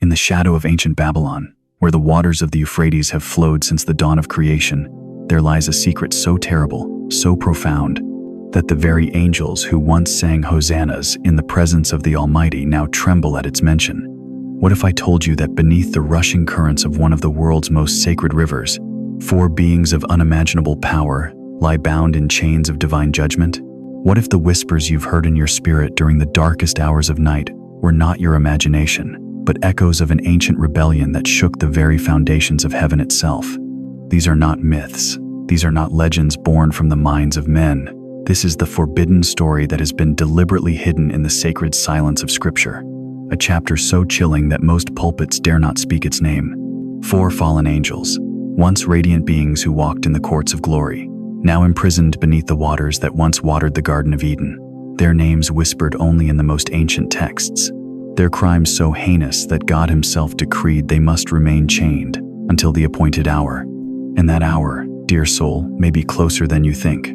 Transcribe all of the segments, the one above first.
In the shadow of ancient Babylon, where the waters of the Euphrates have flowed since the dawn of creation, there lies a secret so terrible, so profound, that the very angels who once sang hosannas in the presence of the Almighty now tremble at its mention. What if I told you that beneath the rushing currents of one of the world's most sacred rivers, 4 beings of unimaginable power lie bound in chains of divine judgment? What if the whispers you've heard in your spirit during the darkest hours of night were not your imagination, but echoes of an ancient rebellion that shook the very foundations of heaven itself? These are not myths. These are not legends born from the minds of men. This is the forbidden story that has been deliberately hidden in the sacred silence of Scripture. A chapter so chilling that most pulpits dare not speak its name. 4 fallen angels, once radiant beings who walked in the courts of glory, now imprisoned beneath the waters that once watered the Garden of Eden. Their names whispered only in the most ancient texts. Their crimes so heinous that God himself decreed they must remain chained until the appointed hour. And that hour, dear soul, may be closer than you think.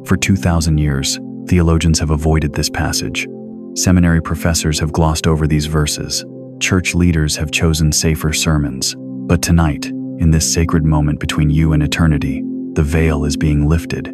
For 2,000 years, theologians have avoided this passage. Seminary professors have glossed over these verses. Church leaders have chosen safer sermons. But tonight, in this sacred moment between you and eternity, the veil is being lifted.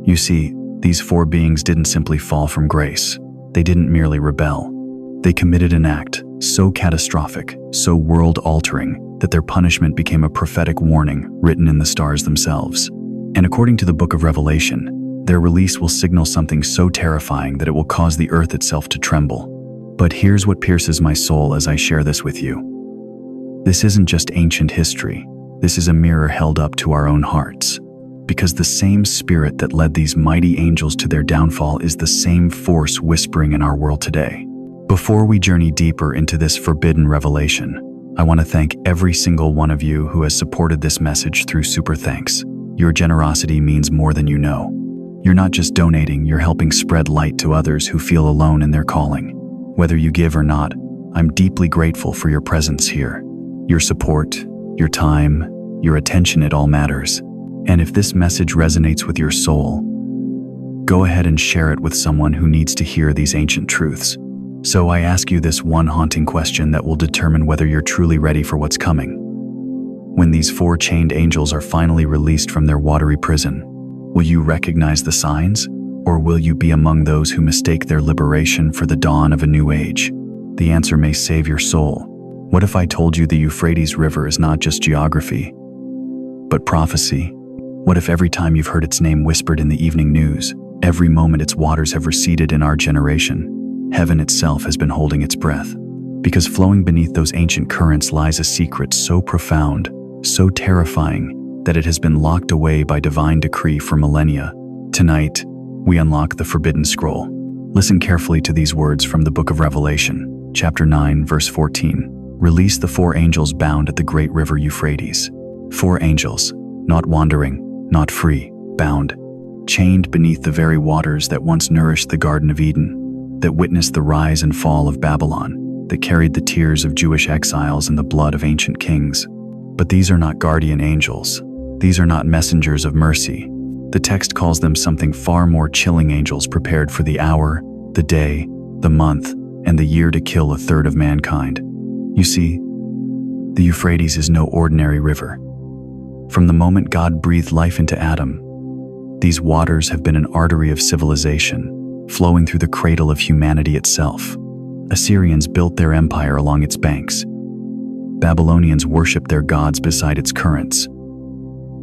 You see, these 4 beings didn't simply fall from grace. They didn't merely rebel. They committed an act so catastrophic, so world-altering, that their punishment became a prophetic warning written in the stars themselves. And according to the book of Revelation, their release will signal something so terrifying that it will cause the earth itself to tremble. But here's what pierces my soul as I share this with you. This isn't just ancient history. This is a mirror held up to our own hearts. Because the same spirit that led these mighty angels to their downfall is the same force whispering in our world today. Before we journey deeper into this forbidden revelation, I want to thank every single one of you who has supported this message through Super Thanks. Your generosity means more than you know. You're not just donating, you're helping spread light to others who feel alone in their calling. Whether you give or not, I'm deeply grateful for your presence here. Your support, your time, your attention, it all matters. And if this message resonates with your soul, go ahead and share it with someone who needs to hear these ancient truths. So I ask you this one haunting question that will determine whether you're truly ready for what's coming. When these 4 chained angels are finally released from their watery prison, will you recognize the signs, or will you be among those who mistake their liberation for the dawn of a new age? The answer may save your soul. What if I told you the Euphrates River is not just geography, but prophecy? What if every time you've heard its name whispered in the evening news, every moment its waters have receded in our generation, heaven itself has been holding its breath? Because flowing beneath those ancient currents lies a secret so profound, so terrifying, that it has been locked away by divine decree for millennia. Tonight, we unlock the forbidden scroll. Listen carefully to these words from the book of Revelation, chapter 9, verse 14. Release the 4 angels bound at the great river Euphrates. 4 angels, not wandering, not free, bound, chained beneath the very waters that once nourished the Garden of Eden, that witnessed the rise and fall of Babylon, that carried the tears of Jewish exiles and the blood of ancient kings. But these are not guardian angels. These are not messengers of mercy. The text calls them something far more chilling: angels prepared for the hour, the day, the month, and the year to kill a third of mankind. You see, the Euphrates is no ordinary river. From the moment God breathed life into Adam, these waters have been an artery of civilization, flowing through the cradle of humanity itself. Assyrians built their empire along its banks. Babylonians worshipped their gods beside its currents.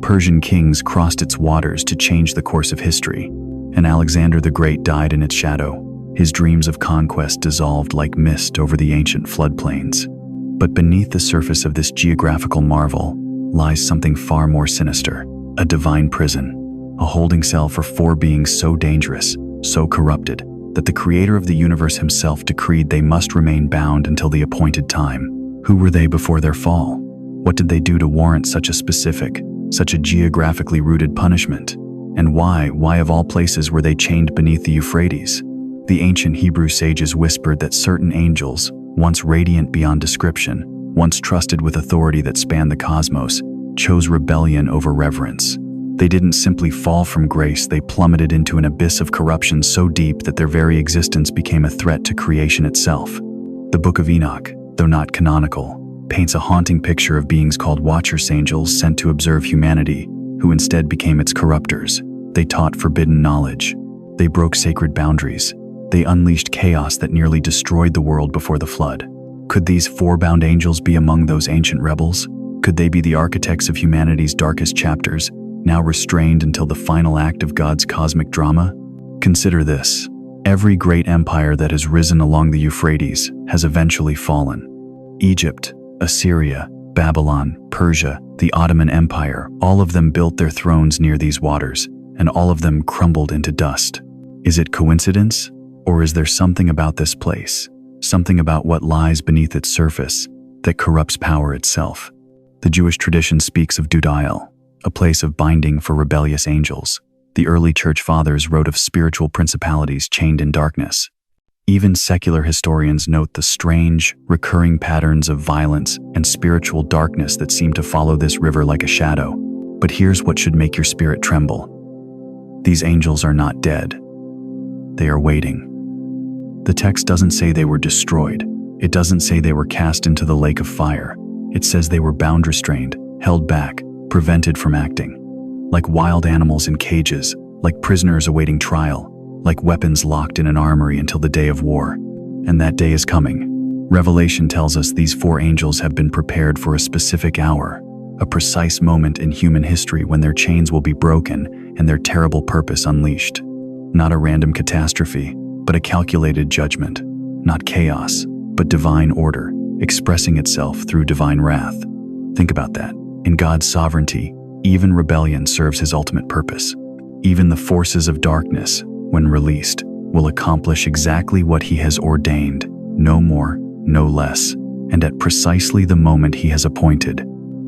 Persian kings crossed its waters to change the course of history, and Alexander the Great died in its shadow. His dreams of conquest dissolved like mist over the ancient floodplains. But beneath the surface of this geographical marvel lies something far more sinister: a divine prison, a holding cell for 4 beings so dangerous, so corrupted, that the creator of the universe himself decreed they must remain bound until the appointed time. Who were they before their fall? What did they do to warrant such a specific, such a geographically rooted punishment? And why of all places were they chained beneath the Euphrates? The ancient Hebrew sages whispered that certain angels, once radiant beyond description, once trusted with authority that spanned the cosmos, chose rebellion over reverence. They didn't simply fall from grace, they plummeted into an abyss of corruption so deep that their very existence became a threat to creation itself. The Book of Enoch, though not canonical, paints a haunting picture of beings called Watchers angels sent to observe humanity, who instead became its corruptors. They taught forbidden knowledge. They broke sacred boundaries. They unleashed chaos that nearly destroyed the world before the flood. Could these four-bound angels be among those ancient rebels? Could they be the architects of humanity's darkest chapters, now restrained until the final act of God's cosmic drama? Consider this. Every great empire that has risen along the Euphrates has eventually fallen. Egypt, Assyria, Babylon, Persia, the Ottoman Empire, all of them built their thrones near these waters, and all of them crumbled into dust. Is it coincidence? Or is there something about this place, something about what lies beneath its surface, that corrupts power itself? The Jewish tradition speaks of Dudael, a place of binding for rebellious angels. The early church fathers wrote of spiritual principalities chained in darkness. Even secular historians note the strange, recurring patterns of violence and spiritual darkness that seem to follow this river like a shadow. But here's what should make your spirit tremble. These angels are not dead. They are waiting. The text doesn't say they were destroyed. It doesn't say they were cast into the lake of fire. It says they were bound, restrained, held back, prevented from acting. Like wild animals in cages, like prisoners awaiting trial, like weapons locked in an armory until the day of war. And that day is coming. Revelation tells us these four angels have been prepared for a specific hour, a precise moment in human history when their chains will be broken and their terrible purpose unleashed. Not a random catastrophe, but a calculated judgment. Not chaos, but divine order, expressing itself through divine wrath. Think about that. In God's sovereignty, even rebellion serves his ultimate purpose. Even the forces of darkness, when released, will accomplish exactly what he has ordained, no more, no less, and at precisely the moment he has appointed.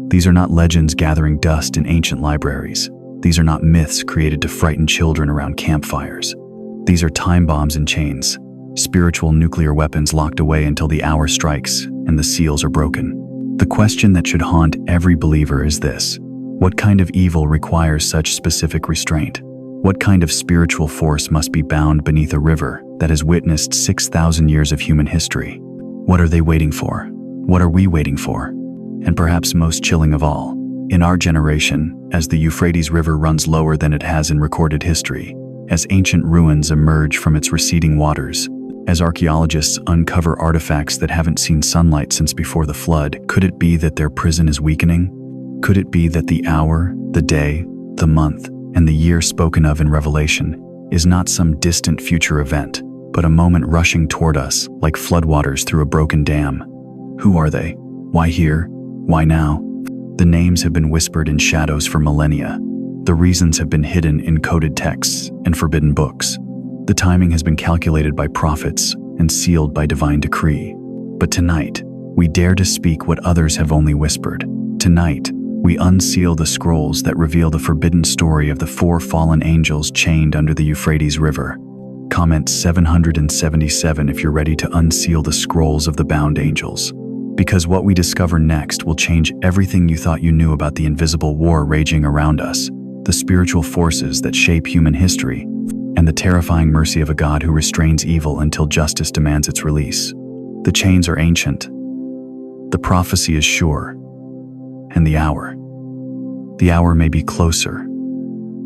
These are not legends gathering dust in ancient libraries. These are not myths created to frighten children around campfires. These are time bombs in chains, spiritual nuclear weapons locked away until the hour strikes and the seals are broken. The question that should haunt every believer is this: what kind of evil requires such specific restraint? What kind of spiritual force must be bound beneath a river that has witnessed 6,000 years of human history? What are they waiting for? What are we waiting for? And perhaps most chilling of all, in our generation, as the Euphrates River runs lower than it has in recorded history, as ancient ruins emerge from its receding waters, as archaeologists uncover artifacts that haven't seen sunlight since before the flood, could it be that their prison is weakening? Could it be that the hour, the day, the month, and the year spoken of in Revelation is not some distant future event, but a moment rushing toward us like floodwaters through a broken dam? Who are they? Why here? Why now? The names have been whispered in shadows for millennia. The reasons have been hidden in coded texts and forbidden books. The timing has been calculated by prophets and sealed by divine decree. But tonight, we dare to speak what others have only whispered. Tonight, we unseal the scrolls that reveal the forbidden story of the four fallen angels chained under the Euphrates River. Comment 777 if you're ready to unseal the scrolls of the bound angels. Because what we discover next will change everything you thought you knew about the invisible war raging around us, the spiritual forces that shape human history, and the terrifying mercy of a God who restrains evil until justice demands its release. The chains are ancient. The prophecy is sure. And the hour may be closer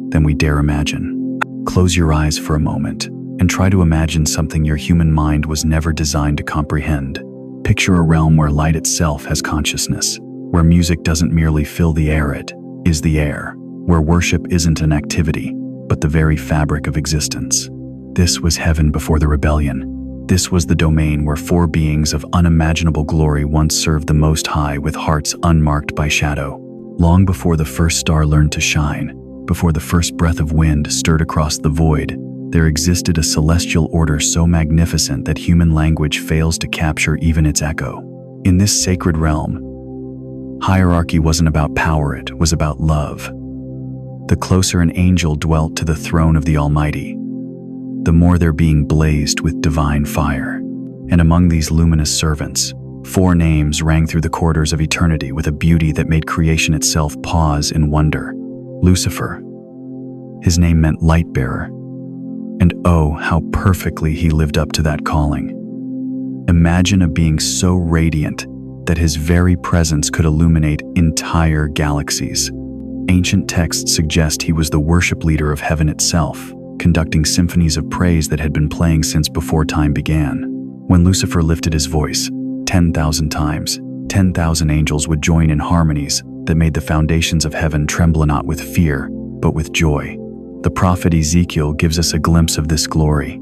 than we dare imagine. Close your eyes for a moment and try to imagine something your human mind was never designed to comprehend. Picture a realm where light itself has consciousness, where music doesn't merely fill the air, it is the air, where worship isn't an activity, but the very fabric of existence. This was heaven before the rebellion. This was the domain where four beings of unimaginable glory once served the Most High with hearts unmarked by shadow. Long before the first star learned to shine, before the first breath of wind stirred across the void, there existed a celestial order so magnificent that human language fails to capture even its echo. In this sacred realm, hierarchy wasn't about power, it was about love. The closer an angel dwelt to the throne of the Almighty, the more their being blazed with divine fire. And among these luminous servants, four names rang through the corridors of eternity with a beauty that made creation itself pause in wonder. Lucifer. His name meant light-bearer. And oh, how perfectly he lived up to that calling. Imagine a being so radiant that his very presence could illuminate entire galaxies. Ancient texts suggest he was the worship leader of heaven itself, conducting symphonies of praise that had been playing since before time began. When Lucifer lifted his voice 10,000 times, 10,000 angels would join in harmonies that made the foundations of heaven tremble not with fear, but with joy. The prophet Ezekiel gives us a glimpse of this glory.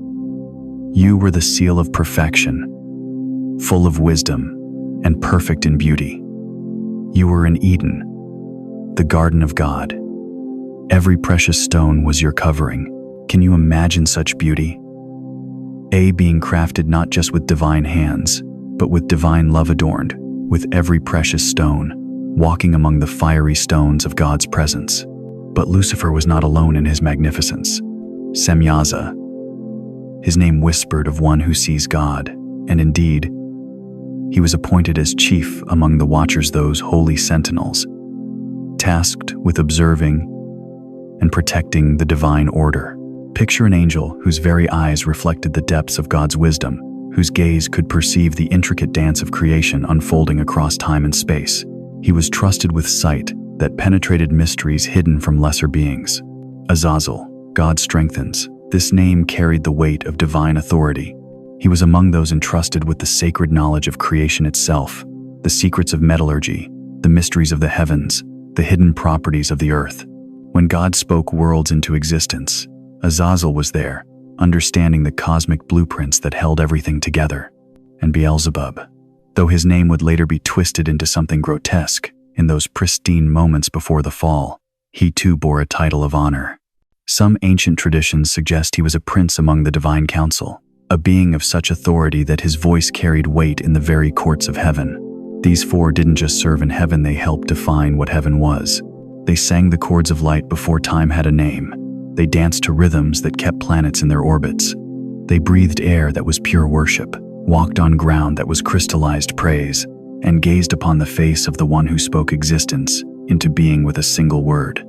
You were the seal of perfection, full of wisdom, and perfect in beauty. You were in Eden, the garden of God. Every precious stone was your covering. Can you imagine such beauty? Being crafted not just with divine hands, but with divine love adorned, with every precious stone, walking among the fiery stones of God's presence. But Lucifer was not alone in his magnificence. Semyaza, his name whispered of one who sees God, and indeed, he was appointed as chief among the watchers, those holy sentinels, tasked with observing and protecting the divine order. Picture an angel whose very eyes reflected the depths of God's wisdom, whose gaze could perceive the intricate dance of creation unfolding across time and space. He was trusted with sight that penetrated mysteries hidden from lesser beings. Azazel, God strengthens. This name carried the weight of divine authority. He was among those entrusted with the sacred knowledge of creation itself, the secrets of metallurgy, the mysteries of the heavens, the hidden properties of the earth. When God spoke worlds into existence, Azazel was there, understanding the cosmic blueprints that held everything together. And Beelzebub, though his name would later be twisted into something grotesque, in those pristine moments before the fall, he too bore a title of honor. Some ancient traditions suggest he was a prince among the divine council, a being of such authority that his voice carried weight in the very courts of heaven. These four didn't just serve in heaven, they helped define what heaven was. They sang the chords of light before time had a name. They danced to rhythms that kept planets in their orbits. They breathed air that was pure worship, walked on ground that was crystallized praise, and gazed upon the face of the one who spoke existence into being with a single word.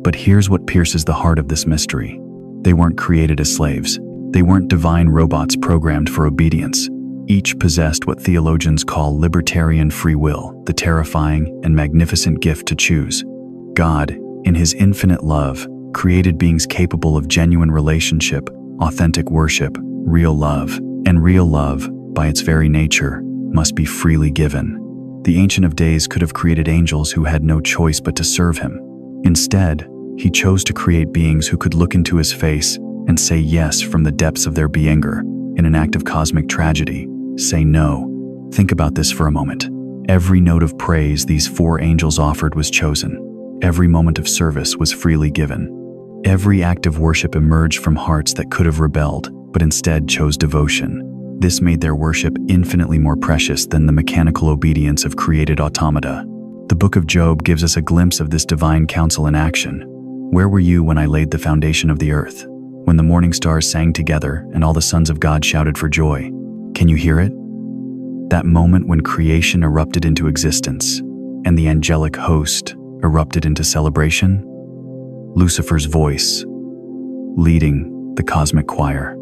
But here's what pierces the heart of this mystery. They weren't created as slaves. They weren't divine robots programmed for obedience. Each possessed what theologians call libertarian free will, the terrifying and magnificent gift to choose. God, in his infinite love, created beings capable of genuine relationship, authentic worship, real love, and real love, by its very nature, must be freely given. The Ancient of Days could have created angels who had no choice but to serve him. Instead, he chose to create beings who could look into his face and say yes from the depths of their being. In an act of cosmic tragedy, say no. Think about this for a moment. Every note of praise these four angels offered was chosen. Every moment of service was freely given. Every act of worship emerged from hearts that could have rebelled, but instead chose devotion. This made their worship infinitely more precious than the mechanical obedience of created automata. The book of Job gives us a glimpse of this divine counsel in action. Where were you when I laid the foundation of the earth? When the morning stars sang together and all the sons of God shouted for joy? Can you hear it? That moment when creation erupted into existence and the angelic host erupted into celebration? Lucifer's voice, leading the cosmic choir.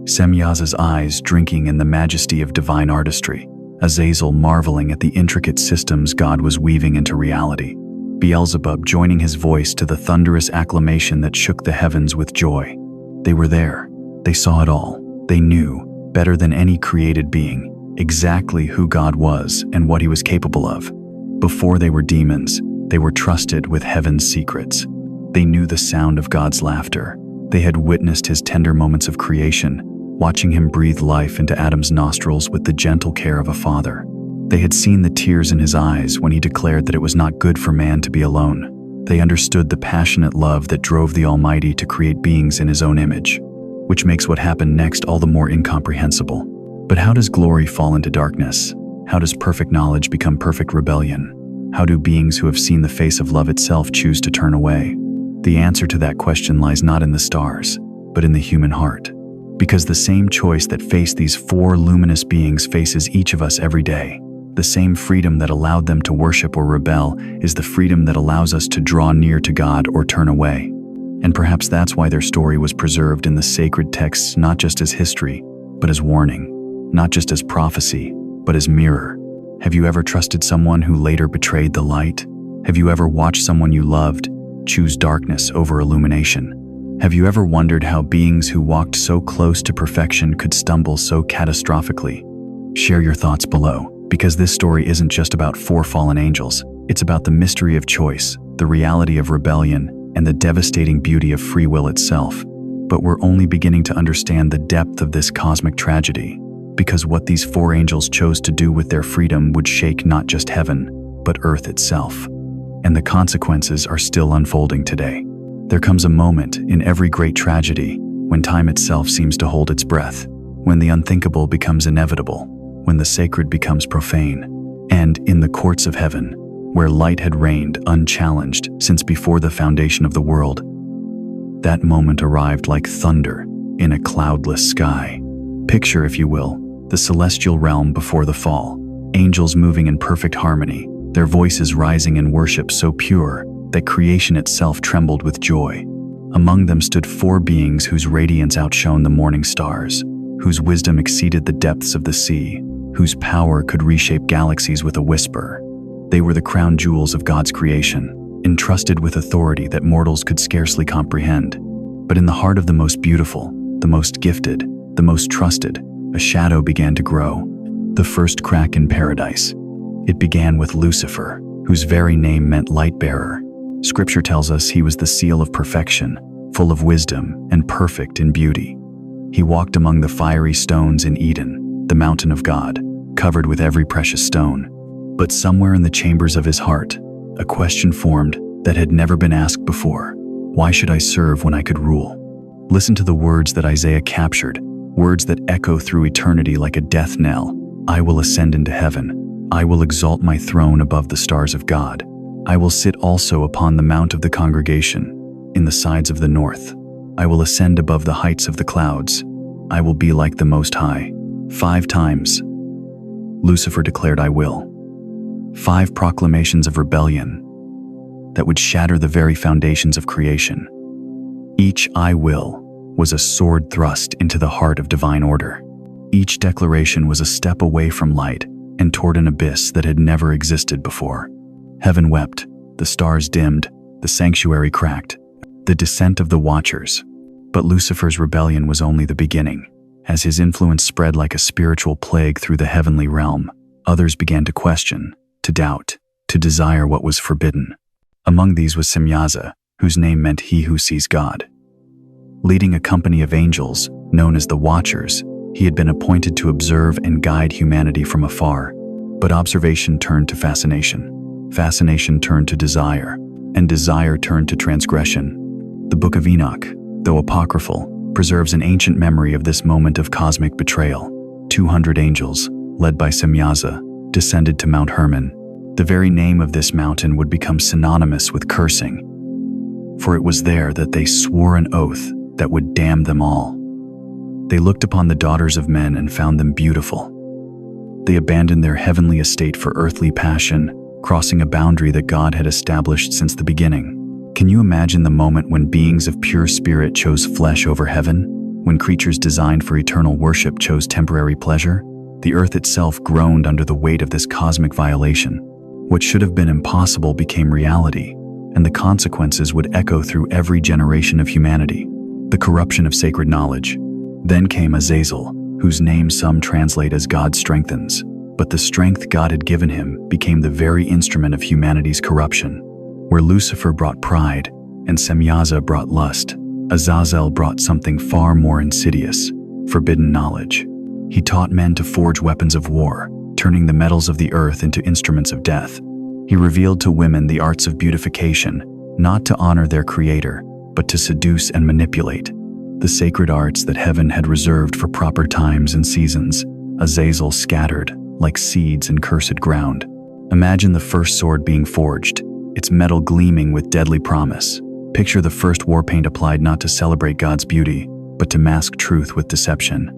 Semyaza's eyes drinking in the majesty of divine artistry. Azazel marveling at the intricate systems God was weaving into reality. Beelzebub joining his voice to the thunderous acclamation that shook the heavens with joy. They were there. They saw it all. They knew, better than any created being, exactly who God was and what he was capable of. Before they were demons, they were trusted with heaven's secrets. They knew the sound of God's laughter. They had witnessed his tender moments of creation, watching him breathe life into Adam's nostrils with the gentle care of a father. They had seen the tears in his eyes when he declared that it was not good for man to be alone. They understood the passionate love that drove the Almighty to create beings in his own image, which makes what happened next all the more incomprehensible. But how does glory fall into darkness? How does perfect knowledge become perfect rebellion? How do beings who have seen the face of love itself choose to turn away? The answer to that question lies not in the stars, but in the human heart. Because the same choice that faced these four luminous beings faces each of us every day. The same freedom that allowed them to worship or rebel is the freedom that allows us to draw near to God or turn away. And perhaps that's why their story was preserved in the sacred texts, not just as history, but as warning, not just as prophecy, but as mirror. Have you ever trusted someone who later betrayed the light? Have you ever watched someone you loved choose darkness over illumination? Have you ever wondered how beings who walked so close to perfection could stumble so catastrophically? Share your thoughts below, because this story isn't just about 4 fallen angels. It's about the mystery of choice, the reality of rebellion, and the devastating beauty of free will itself. But we're only beginning to understand the depth of this cosmic tragedy, because what these 4 angels chose to do with their freedom would shake not just heaven, but earth itself. And the consequences are still unfolding today. There comes a moment in every great tragedy when time itself seems to hold its breath, when the unthinkable becomes inevitable, when the sacred becomes profane. And in the courts of heaven, where light had reigned unchallenged since before the foundation of the world, that moment arrived like thunder in a cloudless sky. Picture, if you will, the celestial realm before the fall, angels moving in perfect harmony, their voices rising in worship so pure that creation itself trembled with joy. Among them stood 4 beings whose radiance outshone the morning stars, whose wisdom exceeded the depths of the sea, whose power could reshape galaxies with a whisper. They were the crown jewels of God's creation, entrusted with authority that mortals could scarcely comprehend. But in the heart of the most beautiful, the most gifted, the most trusted, a shadow began to grow, the first crack in paradise. It began with Lucifer, whose very name meant light-bearer. Scripture tells us he was the seal of perfection, full of wisdom and perfect in beauty. He walked among the fiery stones in Eden, the mountain of God, covered with every precious stone. But somewhere in the chambers of his heart, a question formed that had never been asked before. Why should I serve when I could rule? Listen to the words that Isaiah captured, words that echo through eternity like a death knell. I will ascend into heaven. I will exalt my throne above the stars of God. I will sit also upon the mount of the congregation, in the sides of the north. I will ascend above the heights of the clouds. I will be like the Most High. 5 times Lucifer declared, I will. 5 proclamations of rebellion that would shatter the very foundations of creation. Each I will was a sword thrust into the heart of divine order. Each declaration was a step away from light and toward an abyss that had never existed before. Heaven wept, the stars dimmed, the sanctuary cracked, the descent of the watchers. But Lucifer's rebellion was only the beginning. As his influence spread like a spiritual plague through the heavenly realm, others began to question, to doubt, to desire what was forbidden. Among these was Semyaza, whose name meant he who sees God. Leading a company of angels, known as the Watchers, he had been appointed to observe and guide humanity from afar. But observation turned to fascination. Fascination turned to desire, and desire turned to transgression. The Book of Enoch, though apocryphal, preserves an ancient memory of this moment of cosmic betrayal. 200 angels, led by Semyaza, descended to Mount Hermon. The very name of this mountain would become synonymous with cursing, for it was there that they swore an oath that would damn them all. They looked upon the daughters of men and found them beautiful. They abandoned their heavenly estate for earthly passion, crossing a boundary that God had established since the beginning. Can you imagine the moment when beings of pure spirit chose flesh over heaven? When creatures designed for eternal worship chose temporary pleasure? The earth itself groaned under the weight of this cosmic violation. What should have been impossible became reality, and the consequences would echo through every generation of humanity. The corruption of sacred knowledge. Then came Azazel, whose name some translate as God strengthens. But the strength God had given him became the very instrument of humanity's corruption. Where Lucifer brought pride and Semyaza brought lust, Azazel brought something far more insidious, forbidden knowledge. He taught men to forge weapons of war, turning the metals of the earth into instruments of death. He revealed to women the arts of beautification, not to honor their creator, but to seduce and manipulate. The sacred arts that heaven had reserved for proper times and seasons, Azazel scattered like seeds in cursed ground. Imagine the first sword being forged, its metal gleaming with deadly promise. Picture the first war paint applied not to celebrate God's beauty, but to mask truth with deception.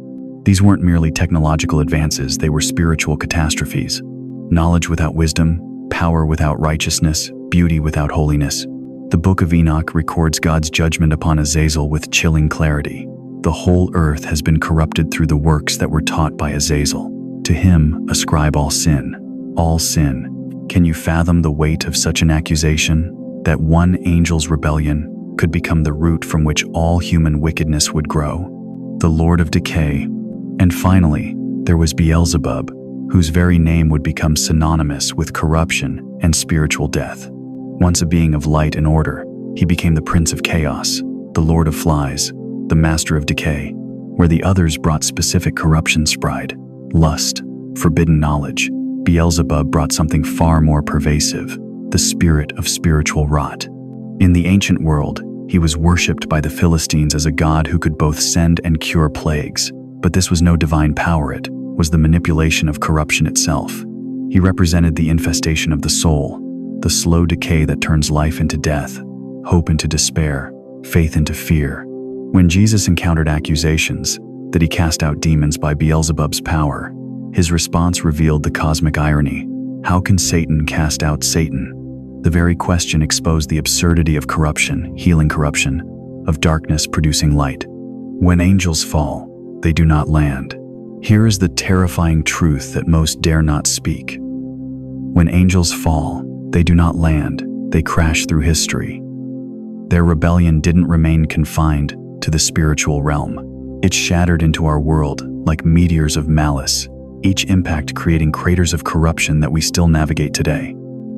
These weren't merely technological advances, they were spiritual catastrophes. Knowledge without wisdom, power without righteousness, beauty without holiness. The Book of Enoch records God's judgment upon Azazel with chilling clarity. The whole earth has been corrupted through the works that were taught by Azazel. To him ascribe all sin, all sin. Can you fathom the weight of such an accusation? That one angel's rebellion could become the root from which all human wickedness would grow. The Lord of Decay. And finally, there was Beelzebub, whose very name would become synonymous with corruption and spiritual death. Once a being of light and order, he became the Prince of Chaos, the Lord of Flies, the Master of Decay, where the others brought specific corruptions, pride, lust, forbidden knowledge. Beelzebub brought something far more pervasive, the spirit of spiritual rot. In the ancient world, he was worshipped by the Philistines as a god who could both send and cure plagues, but this was no divine power, it was the manipulation of corruption itself. He represented the infestation of the soul, the slow decay that turns life into death, hope into despair, faith into fear. When Jesus encountered accusations that he cast out demons by Beelzebub's power, his response revealed the cosmic irony. How can Satan cast out Satan? The very question exposed the absurdity of corruption, healing corruption, of darkness producing light. When angels fall, they do not land. Here is the terrifying truth that most dare not speak. When angels fall, they do not land, they crash through history. Their rebellion didn't remain confined to the spiritual realm. It shattered into our world like meteors of malice, each impact creating craters of corruption that we still navigate today.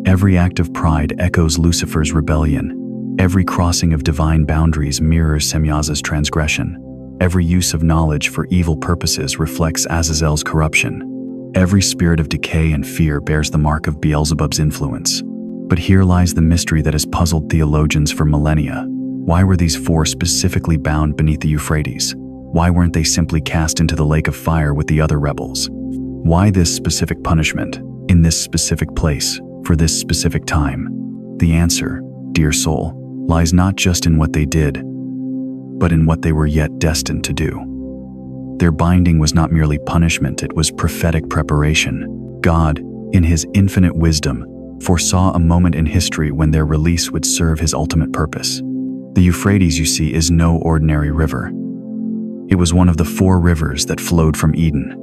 Every act of pride echoes Lucifer's rebellion. Every crossing of divine boundaries mirrors Semyaza's transgression. Every use of knowledge for evil purposes reflects Azazel's corruption. Every spirit of decay and fear bears the mark of Beelzebub's influence. But here lies the mystery that has puzzled theologians for millennia. Why were these four specifically bound beneath the Euphrates? Why weren't they simply cast into the lake of fire with the other rebels? Why this specific punishment, in this specific place, for this specific time? The answer, dear soul, lies not just in what they did, but in what they were yet destined to do. Their binding was not merely punishment, it was prophetic preparation. God, in his infinite wisdom, foresaw a moment in history when their release would serve his ultimate purpose. The Euphrates, you see, is no ordinary river. It was one of the four rivers that flowed from Eden.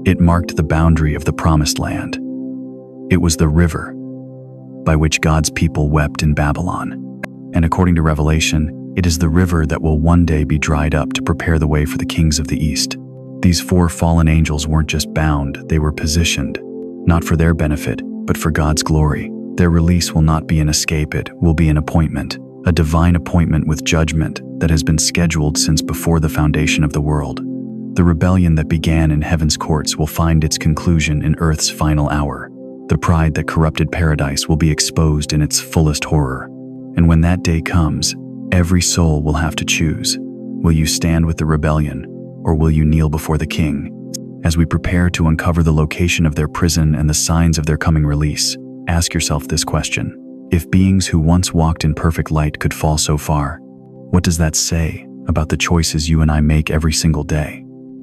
It marked the boundary of the promised land. It was the river by which God's people wept in Babylon. And according to Revelation, it is the river that will one day be dried up to prepare the way for the kings of the East. These four fallen angels weren't just bound, they were positioned, not for their benefit, but for God's glory. Their release will not be an escape, it will be an appointment, a divine appointment with judgment that has been scheduled since before the foundation of the world. The rebellion that began in heaven's courts will find its conclusion in earth's final hour. The pride that corrupted paradise will be exposed in its fullest horror. And when that day comes, every soul will have to choose. Will you stand with the rebellion, or will you kneel before the King? As we prepare to uncover the location of their prison and the signs of their coming release, ask yourself this question. If beings who once walked in perfect light could fall so far, what does that say about the choices you and I make every single day?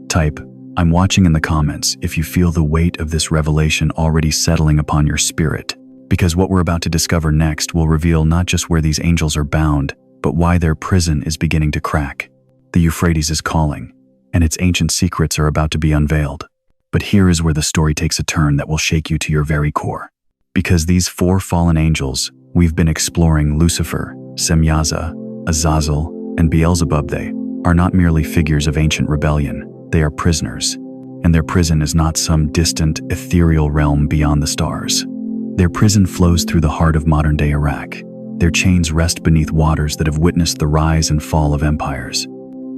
Type, "I'm watching" in the comments if you feel the weight of this revelation already settling upon your spirit, because what we're about to discover next will reveal not just where these angels are bound, but why their prison is beginning to crack. The Euphrates is calling, and its ancient secrets are about to be unveiled. But here is where the story takes a turn that will shake you to your very core. Because these four fallen angels, we've been exploring Lucifer, Semyaza, Azazel, and Beelzebub. They are not merely figures of ancient rebellion, they are prisoners. And their prison is not some distant, ethereal realm beyond the stars. Their prison flows through the heart of modern-day Iraq. Their chains rest beneath waters that have witnessed the rise and fall of empires.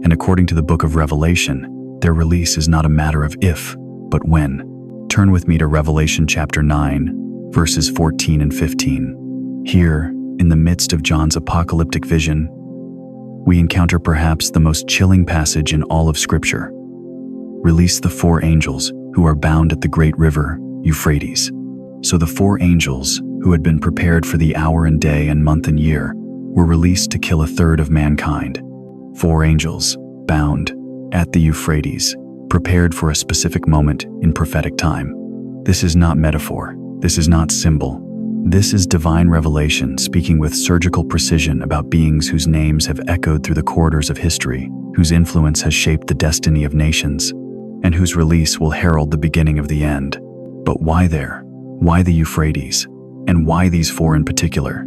And according to the book of Revelation, their release is not a matter of if, but when. Turn with me to Revelation chapter 9, verses 14 and 15. Here, in the midst of John's apocalyptic vision, we encounter perhaps the most chilling passage in all of Scripture. Release the four angels who are bound at the great river, Euphrates. So the four angels, who had been prepared for the hour and day and month and year, were released to kill a third of mankind. Four angels, bound, at the Euphrates, prepared for a specific moment in prophetic time. This is not metaphor. This is not symbol. This is divine revelation speaking with surgical precision about beings whose names have echoed through the corridors of history, whose influence has shaped the destiny of nations, and whose release will herald the beginning of the end. But why there? Why the Euphrates? And why these four in particular?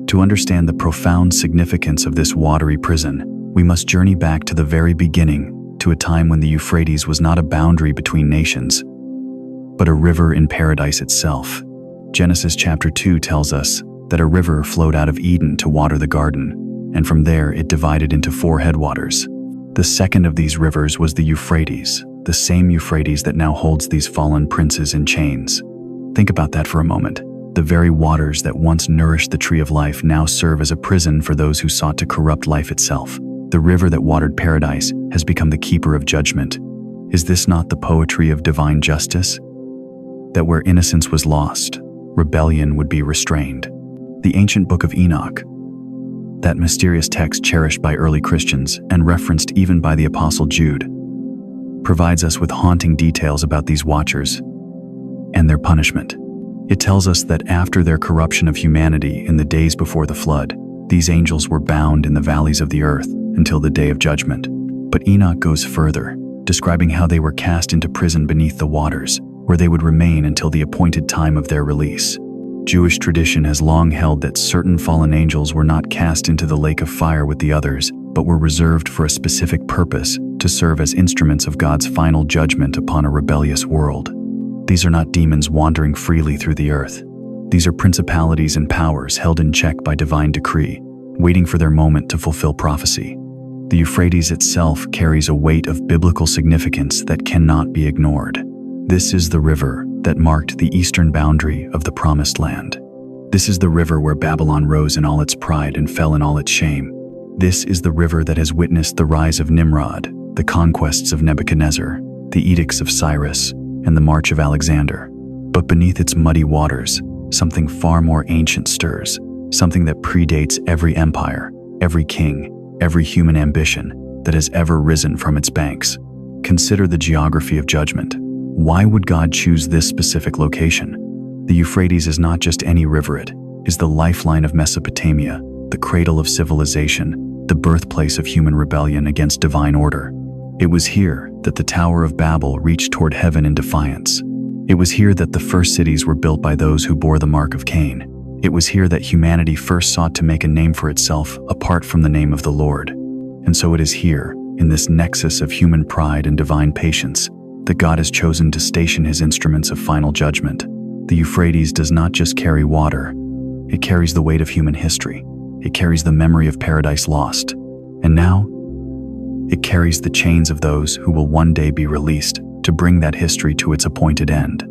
To understand the profound significance of this watery prison, we must journey back to the very beginning, to a time when the Euphrates was not a boundary between nations, but a river in paradise itself. Genesis chapter 2 tells us that a river flowed out of Eden to water the garden, and from there it divided into four headwaters. The second of these rivers was the Euphrates, the same Euphrates that now holds these fallen princes in chains. Think about that for a moment. The very waters that once nourished the tree of life now serve as a prison for those who sought to corrupt life itself. The river that watered paradise has become the keeper of judgment. Is this not the poetry of divine justice? That where innocence was lost, rebellion would be restrained. The ancient book of Enoch, that mysterious text cherished by early Christians and referenced even by the Apostle Jude, provides us with haunting details about these watchers and their punishment. It tells us that after their corruption of humanity in the days before the flood, these angels were bound in the valleys of the earth until the day of judgment. But Enoch goes further, describing how they were cast into prison beneath the waters, where they would remain until the appointed time of their release. Jewish tradition has long held that certain fallen angels were not cast into the lake of fire with the others, but were reserved for a specific purpose, to serve as instruments of God's final judgment upon a rebellious world. These are not demons wandering freely through the earth. These are principalities and powers held in check by divine decree, waiting for their moment to fulfill prophecy. The Euphrates itself carries a weight of biblical significance that cannot be ignored. This is the river that marked the eastern boundary of the Promised Land. This is the river where Babylon rose in all its pride and fell in all its shame. This is the river that has witnessed the rise of Nimrod, the conquests of Nebuchadnezzar, the edicts of Cyrus, and the march of Alexander. But beneath its muddy waters, something far more ancient stirs, something that predates every empire, every king, every human ambition that has ever risen from its banks. Consider the geography of judgment. Why would God choose this specific location? The Euphrates is not just any river, it is the lifeline of Mesopotamia, the cradle of civilization, the birthplace of human rebellion against divine order. It was here that the Tower of Babel reached toward heaven in defiance. It was here that the first cities were built by those who bore the mark of Cain. It was here that humanity first sought to make a name for itself apart from the name of the Lord. And so it is here, in this nexus of human pride and divine patience, that God has chosen to station his instruments of final judgment. The Euphrates does not just carry water, it carries the weight of human history. It carries the memory of paradise lost. And now, it carries the chains of those who will one day be released to bring that history to its appointed end.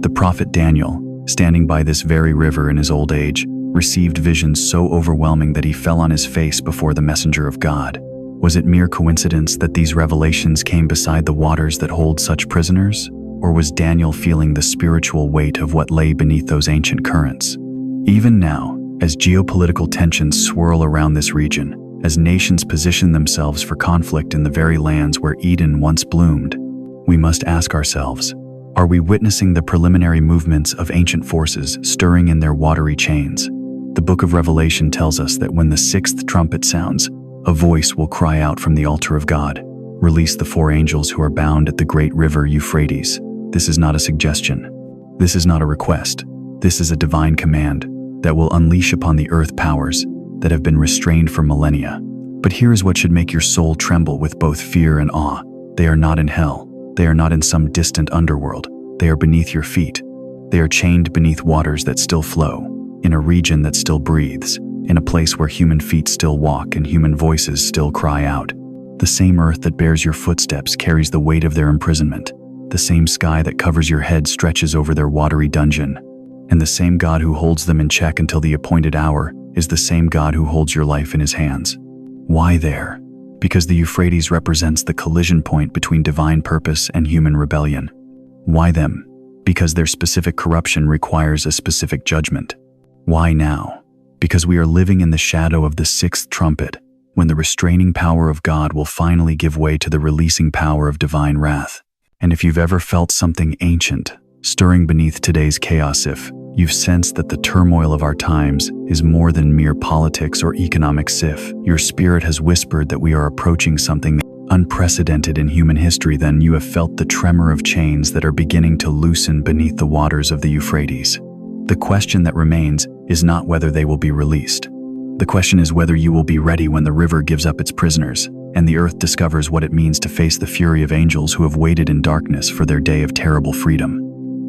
The prophet Daniel, standing by this very river in his old age, received visions so overwhelming that he fell on his face before the messenger of God. Was it mere coincidence that these revelations came beside the waters that hold such prisoners? Or was Daniel feeling the spiritual weight of what lay beneath those ancient currents? Even now, as geopolitical tensions swirl around this region, as nations position themselves for conflict in the very lands where Eden once bloomed, we must ask ourselves, are we witnessing the preliminary movements of ancient forces stirring in their watery chains? The book of Revelation tells us that when the sixth trumpet sounds, a voice will cry out from the altar of God, "Release the four angels who are bound at the great river Euphrates." This is not a suggestion. This is not a request. This is a divine command that will unleash upon the earth powers that have been restrained for millennia. But here is what should make your soul tremble with both fear and awe. They are not in hell. They are not in some distant underworld. They are beneath your feet. They are chained beneath waters that still flow, in a region that still breathes, in a place where human feet still walk and human voices still cry out. The same earth that bears your footsteps carries the weight of their imprisonment. The same sky that covers your head stretches over their watery dungeon. And the same God who holds them in check until the appointed hour is the same God who holds your life in his hands. Why there? Because the Euphrates represents the collision point between divine purpose and human rebellion. Why them? Because their specific corruption requires a specific judgment. Why now? Because we are living in the shadow of the sixth trumpet, when the restraining power of God will finally give way to the releasing power of divine wrath. And if you've ever felt something ancient stirring beneath today's chaos, if you've sensed that the turmoil of our times is more than mere politics or economics, if your spirit has whispered that we are approaching something Unprecedented in human history, then, you have felt the tremor of chains that are beginning to loosen beneath the waters of the Euphrates. The question that remains is not whether they will be released. The question is whether you will be ready when the river gives up its prisoners, and the earth discovers what it means to face the fury of angels who have waited in darkness for their day of terrible freedom.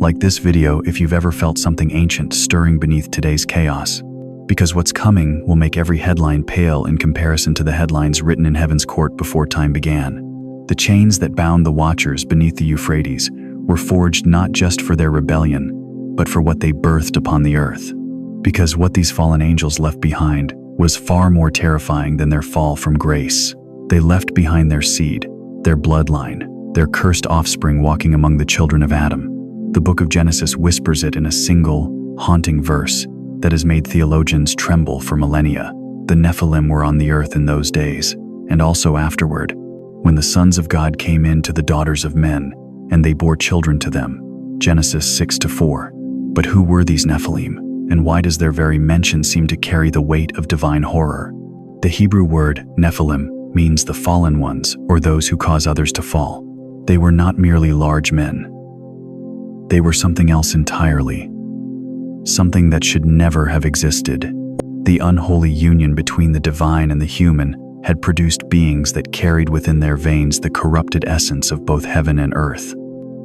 Like this video if you've ever felt something ancient stirring beneath today's chaos. Because what's coming will make every headline pale in comparison to the headlines written in heaven's court before time began. The chains that bound the watchers beneath the Euphrates were forged not just for their rebellion, but for what they birthed upon the earth. Because what these fallen angels left behind was far more terrifying than their fall from grace. They left behind their seed, their bloodline, their cursed offspring walking among the children of Adam. The book of Genesis whispers it in a single, haunting verse that has made theologians tremble for millennia. The Nephilim were on the earth in those days, and also afterward, when the sons of God came in to the daughters of men, and they bore children to them. Genesis 6-4. But who were these Nephilim, and why does their very mention seem to carry the weight of divine horror? The Hebrew word Nephilim means the fallen ones, or those who cause others to fall. They were not merely large men. They were something else entirely. Something that should never have existed. The unholy union between the divine and the human had produced beings that carried within their veins the corrupted essence of both heaven and earth.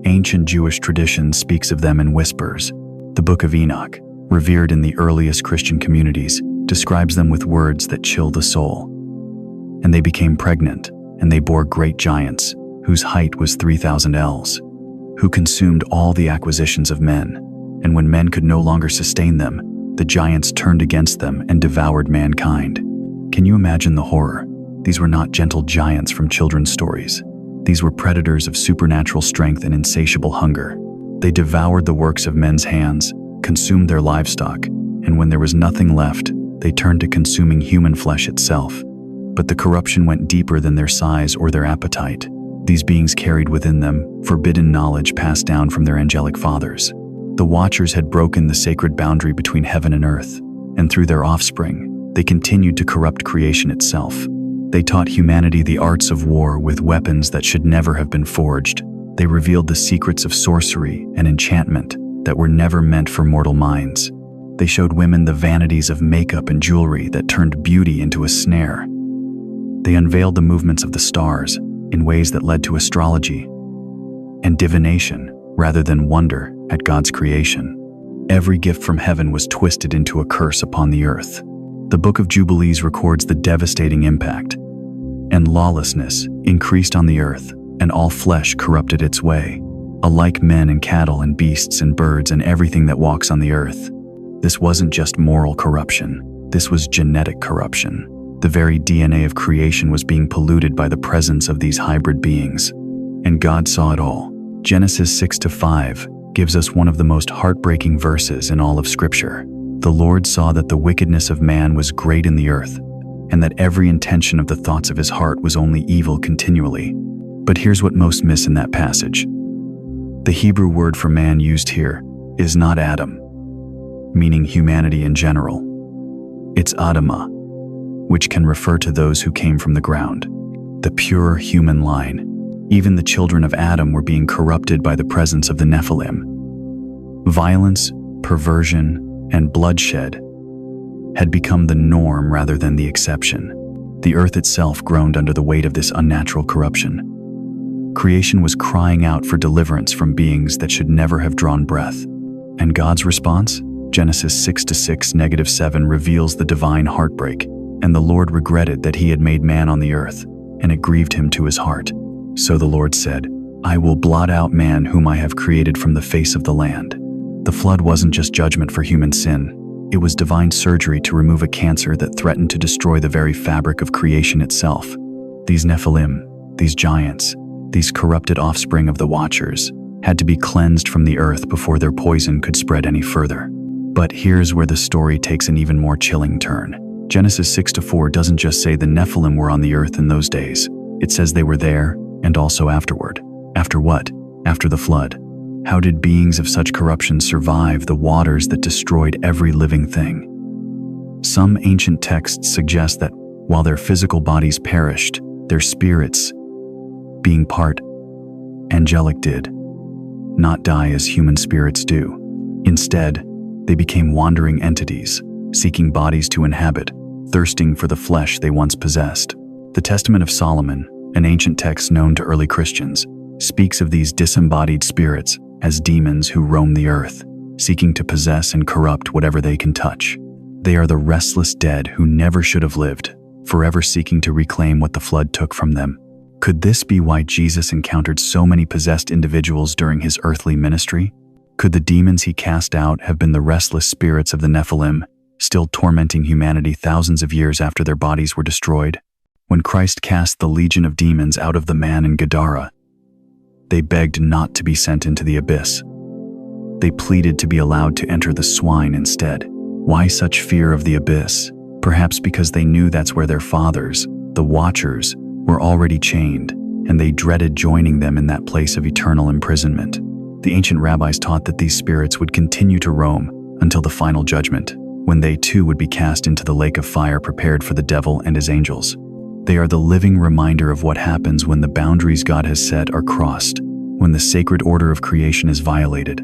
Ancient Jewish tradition speaks of them in whispers. The Book of Enoch, revered in the earliest Christian communities, describes them with words that chill the soul. And they became pregnant, and they bore great giants, whose height was 3,000 ells, who consumed all the acquisitions of men. And when men could no longer sustain them, the giants turned against them and devoured mankind. Can you imagine the horror? These were not gentle giants from children's stories. These were predators of supernatural strength and insatiable hunger. They devoured the works of men's hands, consumed their livestock, and when there was nothing left, they turned to consuming human flesh itself. But the corruption went deeper than their size or their appetite. These beings carried within them forbidden knowledge passed down from their angelic fathers. The Watchers had broken the sacred boundary between heaven and earth, and through their offspring, they continued to corrupt creation itself. They taught humanity the arts of war with weapons that should never have been forged. They revealed the secrets of sorcery and enchantment that were never meant for mortal minds. They showed women the vanities of makeup and jewelry that turned beauty into a snare. They unveiled the movements of the stars in ways that led to astrology and divination rather than wonder at God's creation. Every gift from heaven was twisted into a curse upon the earth. The Book of Jubilees records the devastating impact. And lawlessness increased on the earth, and all flesh corrupted its way, alike men and cattle and beasts and birds and everything that walks on the earth. This wasn't just moral corruption, this was genetic corruption. The very DNA of creation was being polluted by the presence of these hybrid beings. And God saw it all. Genesis 6-5 gives us one of the most heartbreaking verses in all of Scripture. The Lord saw that the wickedness of man was great in the earth, and that every intention of the thoughts of his heart was only evil continually. But here's what most miss in that passage. The Hebrew word for man used here is not Adam, meaning humanity in general. It's Adamah, which can refer to those who came from the ground, the pure human line. Even the children of Adam were being corrupted by the presence of the Nephilim. Violence, perversion, and bloodshed had become the norm rather than the exception. The earth itself groaned under the weight of this unnatural corruption. Creation was crying out for deliverance from beings that should never have drawn breath. And God's response? Genesis 6-6-7 reveals the divine heartbreak. And the Lord regretted that he had made man on the earth, and it grieved him to his heart. So the Lord said, I will blot out man whom I have created from the face of the land. The flood wasn't just judgment for human sin. It was divine surgery to remove a cancer that threatened to destroy the very fabric of creation itself. These Nephilim, these giants, these corrupted offspring of the Watchers, had to be cleansed from the earth before their poison could spread any further. But here's where the story takes an even more chilling turn. Genesis 6-4 doesn't just say the Nephilim were on the earth in those days. It says they were there, and also afterward. After what? After the flood. How did beings of such corruption survive the waters that destroyed every living thing? Some ancient texts suggest that while their physical bodies perished, their spirits, being part angelic, did not die as human spirits do. Instead, they became wandering entities, seeking bodies to inhabit, thirsting for the flesh they once possessed. The Testament of Solomon, an ancient text known to early Christians, speaks of these disembodied spirits as demons who roam the earth, seeking to possess and corrupt whatever they can touch. They are the restless dead who never should have lived, forever seeking to reclaim what the flood took from them. Could this be why Jesus encountered so many possessed individuals during his earthly ministry? Could the demons he cast out have been the restless spirits of the Nephilim, still tormenting humanity thousands of years after their bodies were destroyed? When Christ cast the legion of demons out of the man in Gadara, they begged not to be sent into the abyss. They pleaded to be allowed to enter the swine instead. Why such fear of the abyss? Perhaps because they knew that's where their fathers, the Watchers, were already chained, and they dreaded joining them in that place of eternal imprisonment. The ancient rabbis taught that these spirits would continue to roam until the final judgment, when they too would be cast into the lake of fire prepared for the devil and his angels. They are the living reminder of what happens when the boundaries God has set are crossed, when the sacred order of creation is violated.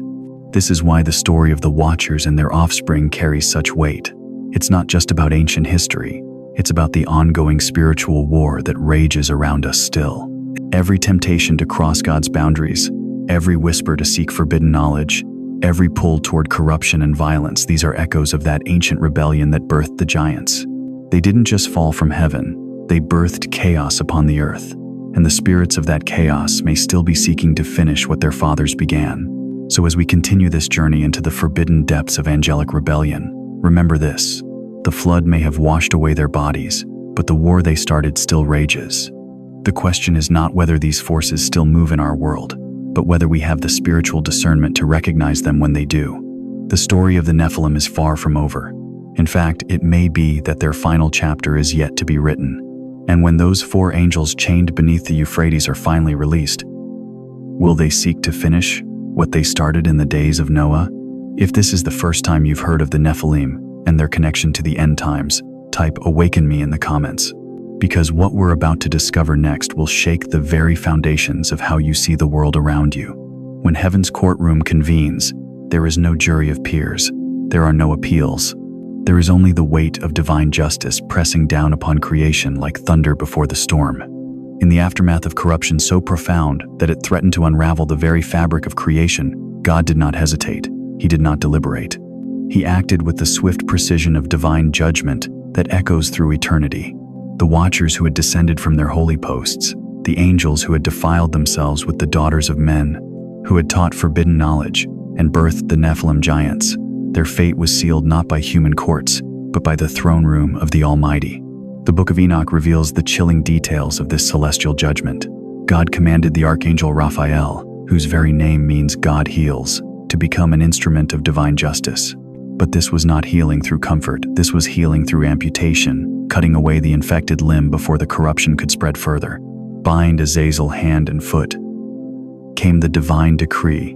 This is why the story of the Watchers and their offspring carries such weight. It's not just about ancient history. It's about the ongoing spiritual war that rages around us still. Every temptation to cross God's boundaries, every whisper to seek forbidden knowledge, every pull toward corruption and violence, these are echoes of that ancient rebellion that birthed the giants. They didn't just fall from heaven, they birthed chaos upon the earth, and the spirits of that chaos may still be seeking to finish what their fathers began. So as we continue this journey into the forbidden depths of angelic rebellion, remember this: the flood may have washed away their bodies, but the war they started still rages. The question is not whether these forces still move in our world, but whether we have the spiritual discernment to recognize them when they do. The story of the Nephilim is far from over. In fact, it may be that their final chapter is yet to be written. And when those 4 angels chained beneath the Euphrates are finally released, will they seek to finish what they started in the days of Noah? If this is the first time you've heard of the Nephilim and their connection to the end times, type "Awaken Me" in the comments. Because what we're about to discover next will shake the very foundations of how you see the world around you. When heaven's courtroom convenes, there is no jury of peers. There are no appeals. There is only the weight of divine justice pressing down upon creation like thunder before the storm. In the aftermath of corruption so profound that it threatened to unravel the very fabric of creation, God did not hesitate. He did not deliberate. He acted with the swift precision of divine judgment that echoes through eternity. The Watchers who had descended from their holy posts, the angels who had defiled themselves with the daughters of men, who had taught forbidden knowledge and birthed the Nephilim giants, their fate was sealed not by human courts, but by the throne room of the Almighty. The Book of Enoch reveals the chilling details of this celestial judgment. God commanded the archangel Raphael, whose very name means God heals, to become an instrument of divine justice. But this was not healing through comfort. This was healing through amputation, cutting away the infected limb before the corruption could spread further. Bind Azazel hand and foot. Came the divine decree,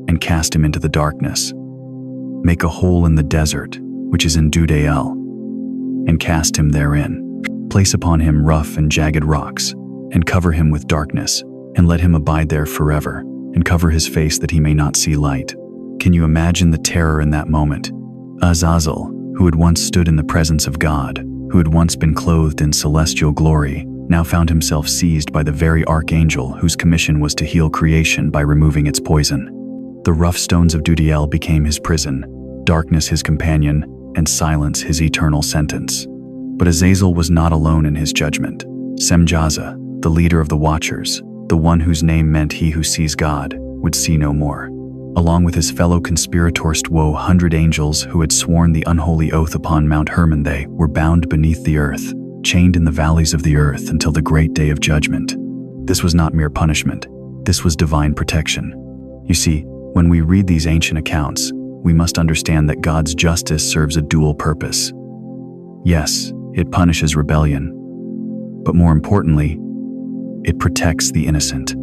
and cast him into the darkness. Make a hole in the desert, which is in Dudael, and cast him therein. Place upon him rough and jagged rocks, and cover him with darkness, and let him abide there forever, and cover his face that he may not see light. Can you imagine the terror in that moment? Azazel, who had once stood in the presence of God, who had once been clothed in celestial glory, now found himself seized by the very archangel whose commission was to heal creation by removing its poison. The rough stones of Dudael became his prison, darkness his companion, and silence his eternal sentence. But Azazel was not alone in his judgment. Semyaza, the leader of the Watchers, the one whose name meant he who sees God, would see no more. Along with his fellow conspirators 100 angels who had sworn the unholy oath upon Mount Hermon, they were bound beneath the earth, chained in the valleys of the earth until the great day of judgment. This was not mere punishment. This was divine protection. You see, when we read these ancient accounts, we must understand that God's justice serves a dual purpose. Yes, it punishes rebellion, but more importantly, it protects the innocent.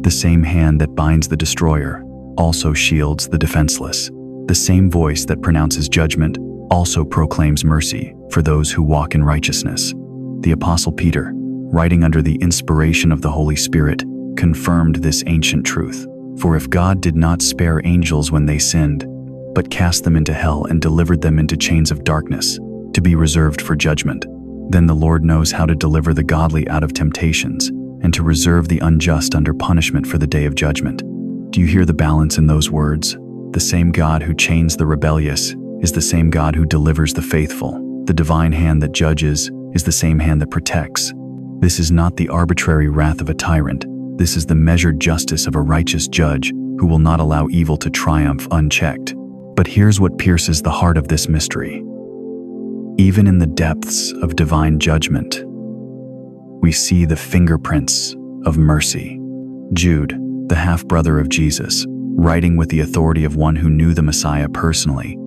The same hand that binds the destroyer also shields the defenseless. The same voice that pronounces judgment also proclaims mercy for those who walk in righteousness. The Apostle Peter, writing under the inspiration of the Holy Spirit, confirmed this ancient truth. For if God did not spare angels when they sinned, but cast them into hell and delivered them into chains of darkness, to be reserved for judgment, then the Lord knows how to deliver the godly out of temptations, and to reserve the unjust under punishment for the day of judgment. Do you hear the balance in those words? The same God who chains the rebellious is the same God who delivers the faithful. The divine hand that judges is the same hand that protects. This is not the arbitrary wrath of a tyrant. This is the measured justice of a righteous judge who will not allow evil to triumph unchecked. But here's what pierces the heart of this mystery. Even in the depths of divine judgment, we see the fingerprints of mercy. Jude, the half-brother of Jesus, writing with the authority of one who knew the Messiah personally,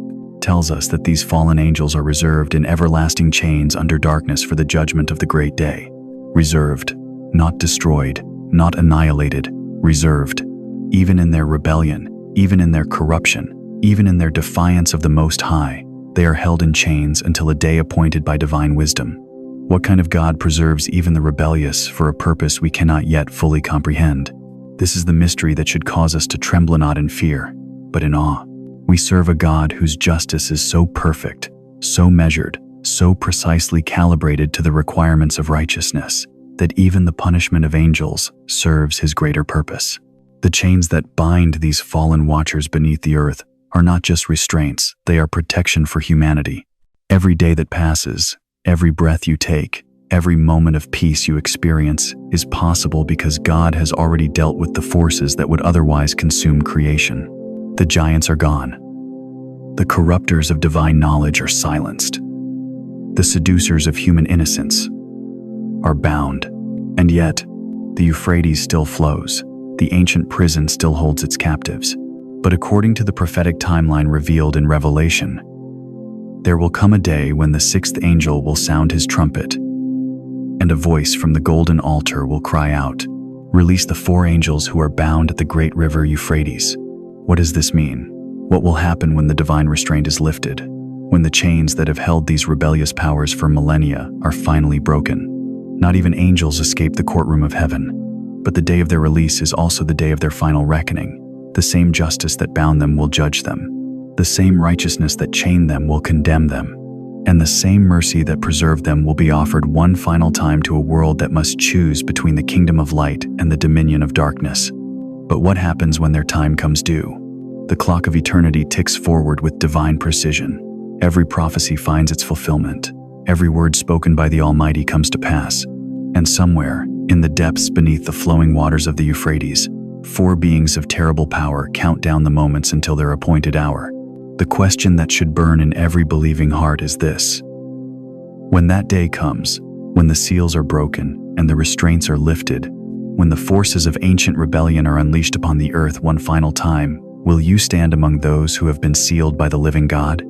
tells us that these fallen angels are reserved in everlasting chains under darkness for the judgment of the great day. Reserved, not destroyed, not annihilated, reserved. Even in their rebellion, even in their corruption, even in their defiance of the Most High, they are held in chains until a day appointed by divine wisdom. What kind of God preserves even the rebellious for a purpose we cannot yet fully comprehend? This is the mystery that should cause us to tremble not in fear, but in awe. We serve a God whose justice is so perfect, so measured, so precisely calibrated to the requirements of righteousness, that even the punishment of angels serves his greater purpose. The chains that bind these fallen watchers beneath the earth are not just restraints, they are protection for humanity. Every day that passes, every breath you take, every moment of peace you experience is possible because God has already dealt with the forces that would otherwise consume creation. The giants are gone. The corruptors of divine knowledge are silenced. The seducers of human innocence are bound. And yet, the Euphrates still flows. The ancient prison still holds its captives. But according to the prophetic timeline revealed in Revelation, there will come a day when the sixth angel will sound his trumpet, and a voice from the golden altar will cry out, "Release the 4 angels who are bound at the great river Euphrates." What does this mean? What will happen when the divine restraint is lifted? When the chains that have held these rebellious powers for millennia are finally broken? Not even angels escape the courtroom of heaven, but the day of their release is also the day of their final reckoning. The same justice that bound them will judge them. The same righteousness that chained them will condemn them. And the same mercy that preserved them will be offered one final time to a world that must choose between the kingdom of light and the dominion of darkness. But what happens when their time comes due? The clock of eternity ticks forward with divine precision. Every prophecy finds its fulfillment. Every word spoken by the Almighty comes to pass. And somewhere, in the depths beneath the flowing waters of the Euphrates, 4 beings of terrible power count down the moments until their appointed hour. The question that should burn in every believing heart is this: when that day comes, when the seals are broken and the restraints are lifted, when the forces of ancient rebellion are unleashed upon the earth one final time, will you stand among those who have been sealed by the living God?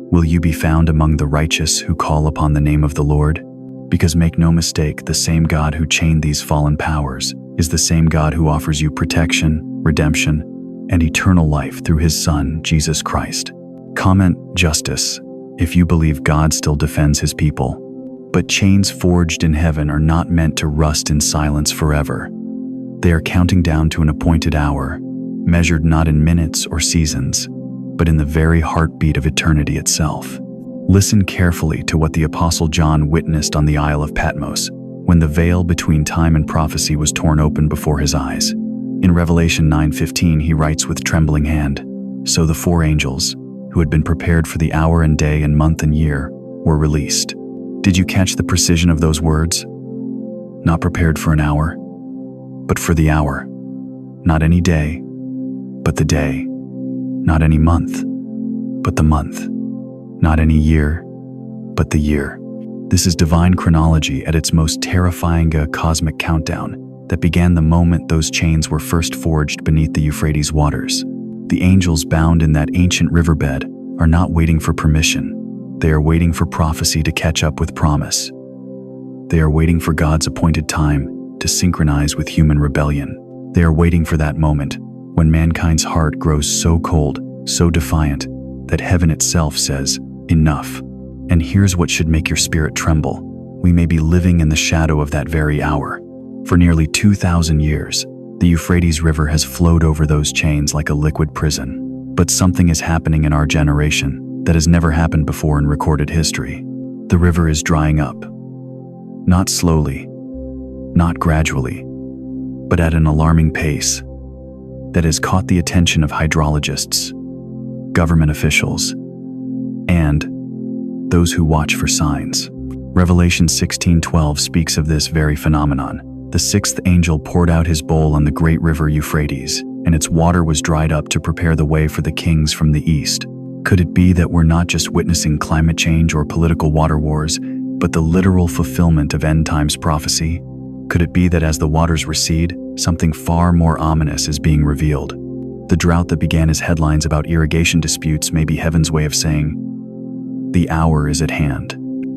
Will you be found among the righteous who call upon the name of the Lord? Because make no mistake, the same God who chained these fallen powers is the same God who offers you protection, redemption, and eternal life through his Son, Jesus Christ. Comment justice if you believe God still defends his people. But chains forged in heaven are not meant to rust in silence forever. They are counting down to an appointed hour, measured not in minutes or seasons, but in the very heartbeat of eternity itself. Listen carefully to what the Apostle John witnessed on the Isle of Patmos, when the veil between time and prophecy was torn open before his eyes. In Revelation 9:15, he writes with trembling hand, "So the 4 angels, who had been prepared for the hour and day and month and year, were released." Did you catch the precision of those words? Not prepared for an hour, but for the hour. Not any day, but the day. Not any month, but the month. Not any year, but the year. This is divine chronology at its most terrifying cosmic countdown that began the moment those chains were first forged beneath the Euphrates waters. The angels bound in that ancient riverbed are not waiting for permission. They are waiting for prophecy to catch up with promise. They are waiting for God's appointed time to synchronize with human rebellion. They are waiting for that moment when mankind's heart grows so cold, so defiant, that heaven itself says, "Enough." And here's what should make your spirit tremble. we may be living in the shadow of that very hour. For nearly 2,000 years, the Euphrates River has flowed over those chains like a liquid prison. But something is happening in our generation that has never happened before in recorded history. The river is drying up. Not slowly, not gradually, but at an alarming pace that has caught the attention of hydrologists, government officials, and those who watch for signs. Revelation 16:12 speaks of this very phenomenon. The sixth angel poured out his bowl on the great river Euphrates, and its water was dried up to prepare the way for the kings from the east. Could it be that we're not just witnessing climate change or political water wars, but the literal fulfillment of end times prophecy? Could it be that as the waters recede, something far more ominous is being revealed? The drought that began as headlines about irrigation disputes may be heaven's way of saying, the hour is at hand.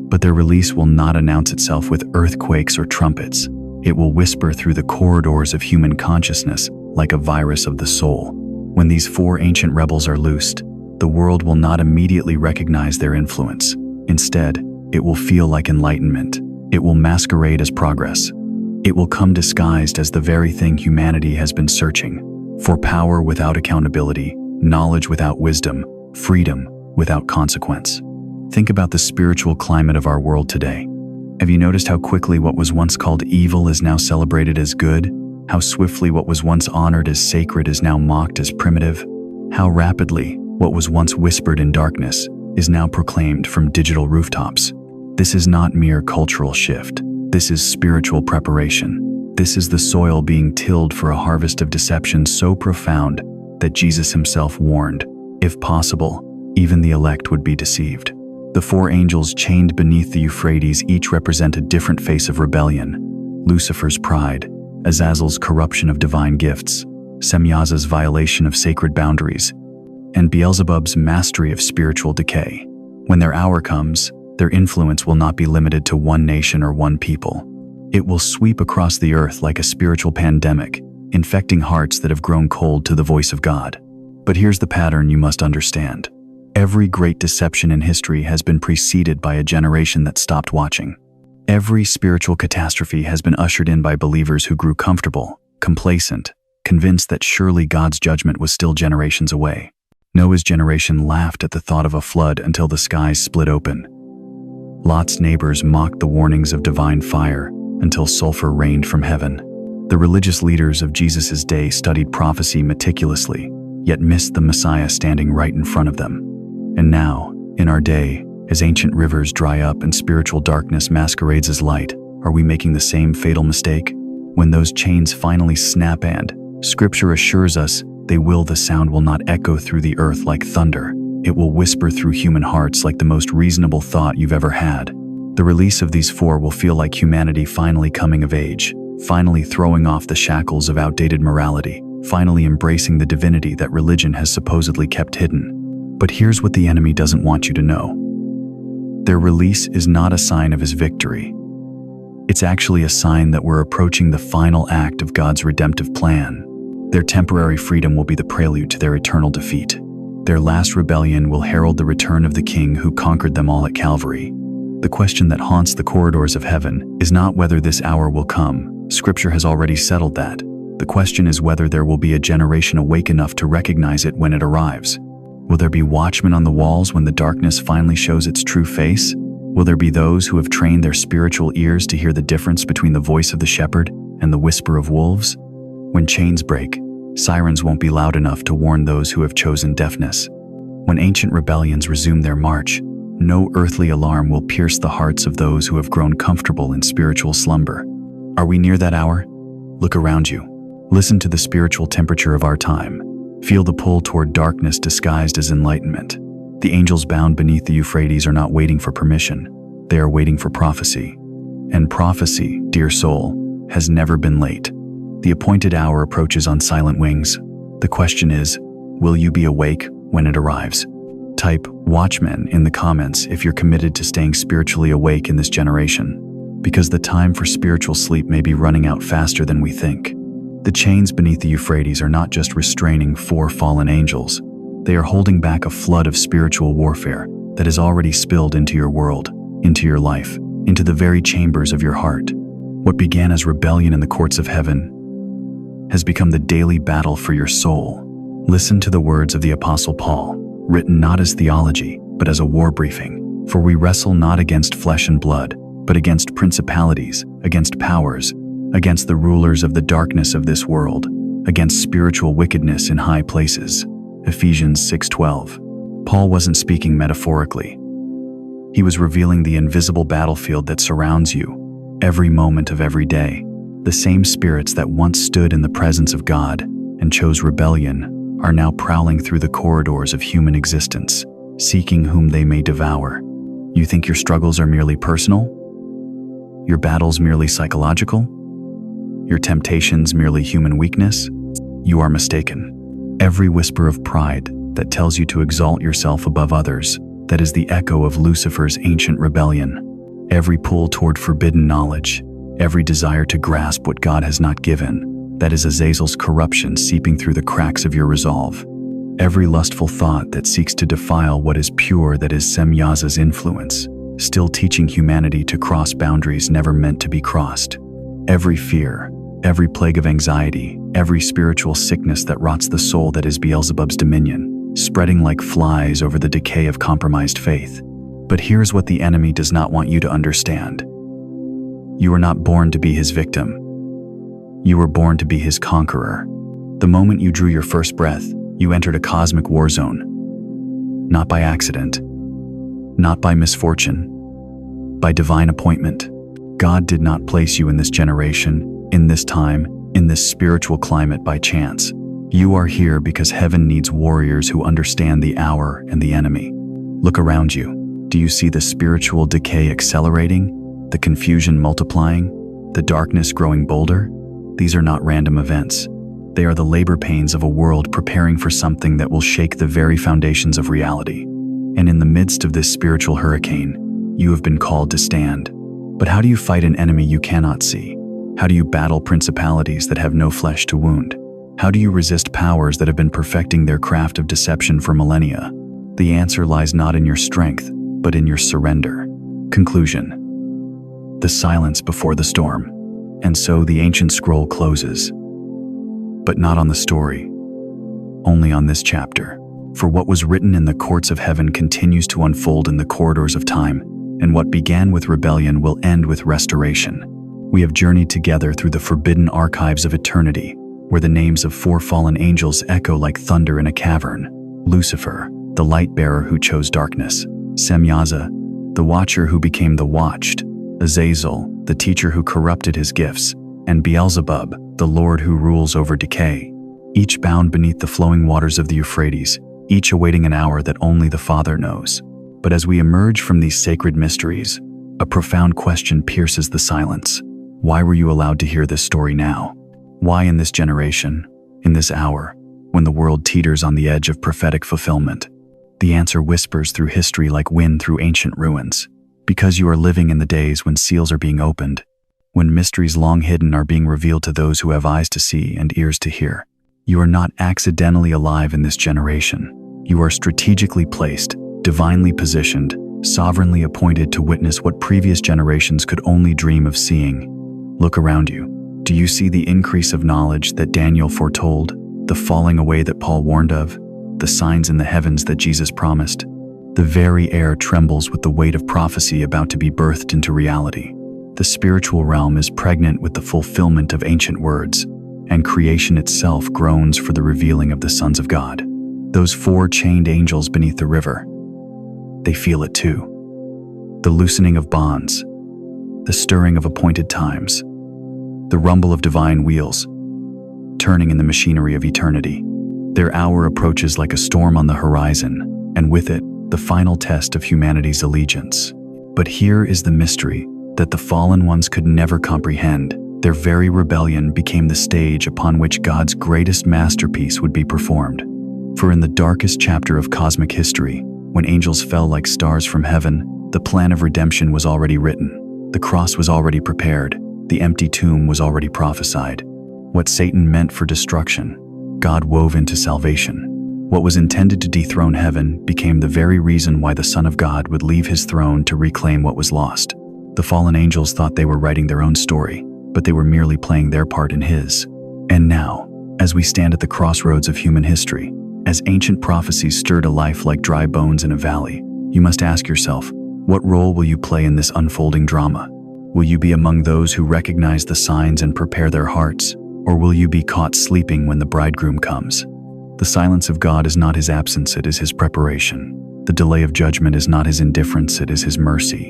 But their release will not announce itself with earthquakes or trumpets. It will whisper through the corridors of human consciousness like a virus of the soul. When these four ancient rebels are loosed, the world will not immediately recognize their influence. Instead, it will feel like enlightenment. It will masquerade as progress. It will come disguised as the very thing humanity has been searching for: power without accountability, knowledge without wisdom, freedom without consequence. Think about the spiritual climate of our world today. Have you noticed how quickly what was once called evil is now celebrated as good? How swiftly what was once honored as sacred is now mocked as primitive? How rapidly what was once whispered in darkness is now proclaimed from digital rooftops? This is not mere cultural shift. This is spiritual preparation. This is the soil being tilled for a harvest of deception so profound that Jesus himself warned, if possible, even the elect would be deceived. The four angels chained beneath the Euphrates each represent a different face of rebellion: Lucifer's pride, Azazel's corruption of divine gifts, Semyaza's violation of sacred boundaries, and Beelzebub's mastery of spiritual decay. When their hour comes, their influence will not be limited to one nation or one people. It will sweep across the earth like a spiritual pandemic, infecting hearts that have grown cold to the voice of God. But here's the pattern you must understand. Every great deception in history has been preceded by a generation that stopped watching. Every spiritual catastrophe has been ushered in by believers who grew comfortable, complacent, convinced that surely God's judgment was still generations away. Noah's generation laughed at the thought of a flood until the skies split open. Lot's neighbors mocked the warnings of divine fire until sulfur rained from heaven. The religious leaders of Jesus' day studied prophecy meticulously, yet missed the Messiah standing right in front of them. And now, in our day, as ancient rivers dry up and spiritual darkness masquerades as light, are we making the same fatal mistake? When those chains finally snap and, Scripture assures us, they will, the sound will not echo through the earth like thunder. It will whisper through human hearts like the most reasonable thought you've ever had. The release of these four will feel like humanity finally coming of age, finally throwing off the shackles of outdated morality, finally embracing the divinity that religion has supposedly kept hidden. But here's what the enemy doesn't want you to know. Their release is not a sign of his victory. It's actually a sign that we're approaching the final act of God's redemptive plan. Their temporary freedom will be the prelude to their eternal defeat. Their last rebellion will herald the return of the King who conquered them all at Calvary. The question that haunts the corridors of heaven is not whether this hour will come. Scripture has already settled that. The question is whether there will be a generation awake enough to recognize it when it arrives. Will there be watchmen on the walls when the darkness finally shows its true face? Will there be those who have trained their spiritual ears to hear the difference between the voice of the shepherd and the whisper of wolves? When chains break, sirens won't be loud enough to warn those who have chosen deafness. When ancient rebellions resume their march, no earthly alarm will pierce the hearts of those who have grown comfortable in spiritual slumber. Are we near that hour? Look around you. Listen to the spiritual temperature of our time. Feel the pull toward darkness disguised as enlightenment. The angels bound beneath the Euphrates are not waiting for permission. They are waiting for prophecy. And prophecy, dear soul, has never been late. The appointed hour approaches on silent wings. The question is, will you be awake when it arrives? Type "Watchmen" in the comments if you're committed to staying spiritually awake in this generation, because the time for spiritual sleep may be running out faster than we think. The chains beneath the Euphrates are not just restraining four fallen angels. They are holding back a flood of spiritual warfare that has already spilled into your world, into your life, into the very chambers of your heart. What began as rebellion in the courts of heaven has become the daily battle for your soul. Listen to the words of the Apostle Paul, written not as theology, but as a war briefing. For we wrestle not against flesh and blood, but against principalities, against powers, against the rulers of the darkness of this world, against spiritual wickedness in high places. Ephesians 6:12. Paul wasn't speaking metaphorically. He was revealing the invisible battlefield that surrounds you every moment of every day. The same spirits that once stood in the presence of God and chose rebellion are now prowling through the corridors of human existence, seeking whom they may devour. You think your struggles are merely personal? Your battles merely psychological? Your temptations merely human weakness? You are mistaken. Every whisper of pride that tells you to exalt yourself above others, that is the echo of Lucifer's ancient rebellion. Every pull toward forbidden knowledge, every desire to grasp what God has not given, that is Azazel's corruption seeping through the cracks of your resolve. Every lustful thought that seeks to defile what is pure, that is Semyaza's influence, still teaching humanity to cross boundaries never meant to be crossed. Every fear, every plague of anxiety, every spiritual sickness that rots the soul, that is Beelzebub's dominion, spreading like flies over the decay of compromised faith. But here's what the enemy does not want you to understand. You were not born to be his victim. You were born to be his conqueror. The moment you drew your first breath, you entered a cosmic war zone. Not by accident, not by misfortune, by divine appointment. God did not place you in this generation, in this time, in this spiritual climate by chance. You are here because heaven needs warriors who understand the hour and the enemy. Look around you. Do you see the spiritual decay accelerating, the confusion multiplying, the darkness growing bolder? These are not random events. They are the labor pains of a world preparing for something that will shake the very foundations of reality. And in the midst of this spiritual hurricane, you have been called to stand. But how do you fight an enemy you cannot see? How do you battle principalities that have no flesh to wound? How do you resist powers that have been perfecting their craft of deception for millennia? The answer lies not in your strength, but in your surrender. Conclusion. The silence before the storm. And so the ancient scroll closes. But not on the story. Only on this chapter. For what was written in the courts of heaven continues to unfold in the corridors of time, and what began with rebellion will end with restoration. We have journeyed together through the forbidden archives of eternity, where the names of 4 fallen angels echo like thunder in a cavern. Lucifer, the light bearer who chose darkness. Semyaza, the watcher who became the watched. Azazel, the teacher who corrupted his gifts. And Beelzebub, the Lord who rules over decay. Each bound beneath the flowing waters of the Euphrates, each awaiting an hour that only the Father knows. But as we emerge from these sacred mysteries, a profound question pierces the silence. Why were you allowed to hear this story now? Why in this generation, in this hour, when the world teeters on the edge of prophetic fulfillment? The answer whispers through history like wind through ancient ruins. Because you are living in the days when seals are being opened, when mysteries long hidden are being revealed to those who have eyes to see and ears to hear. You are not accidentally alive in this generation. You are strategically placed, divinely positioned, sovereignly appointed to witness what previous generations could only dream of seeing. Look around you. Do you see the increase of knowledge that Daniel foretold, the falling away that Paul warned of, the signs in the heavens that Jesus promised? The very air trembles with the weight of prophecy about to be birthed into reality. The spiritual realm is pregnant with the fulfillment of ancient words, and creation itself groans for the revealing of the sons of God. Those 4 chained angels beneath the river, they feel it too. The loosening of bonds, the stirring of appointed times, the rumble of divine wheels, turning in the machinery of eternity. Their hour approaches like a storm on the horizon, and with it, the final test of humanity's allegiance. But here is the mystery that the fallen ones could never comprehend. Their very rebellion became the stage upon which God's greatest masterpiece would be performed. For in the darkest chapter of cosmic history, when angels fell like stars from heaven, the plan of redemption was already written. The cross was already prepared. The empty tomb was already prophesied. What Satan meant for destruction, God wove into salvation. What was intended to dethrone heaven became the very reason why the Son of God would leave his throne to reclaim what was lost. The fallen angels thought they were writing their own story, but they were merely playing their part in his. And now, as we stand at the crossroads of human history, as ancient prophecies stir to life like dry bones in a valley, you must ask yourself, what role will you play in this unfolding drama? Will you be among those who recognize the signs and prepare their hearts, or will you be caught sleeping when the bridegroom comes? The silence of God is not his absence, it is his preparation. The delay of judgment is not his indifference, it is his mercy.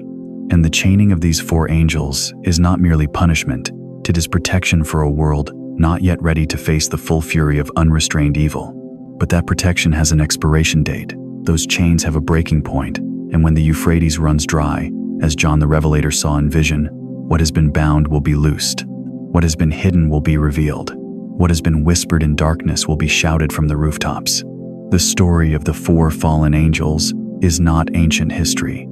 And the chaining of these 4 angels is not merely punishment, it is protection for a world not yet ready to face the full fury of unrestrained evil. But that protection has an expiration date. Those chains have a breaking point, and when the Euphrates runs dry, as John the Revelator saw in vision, what has been bound will be loosed. What has been hidden will be revealed. What has been whispered in darkness will be shouted from the rooftops. The story of the 4 fallen angels is not ancient history.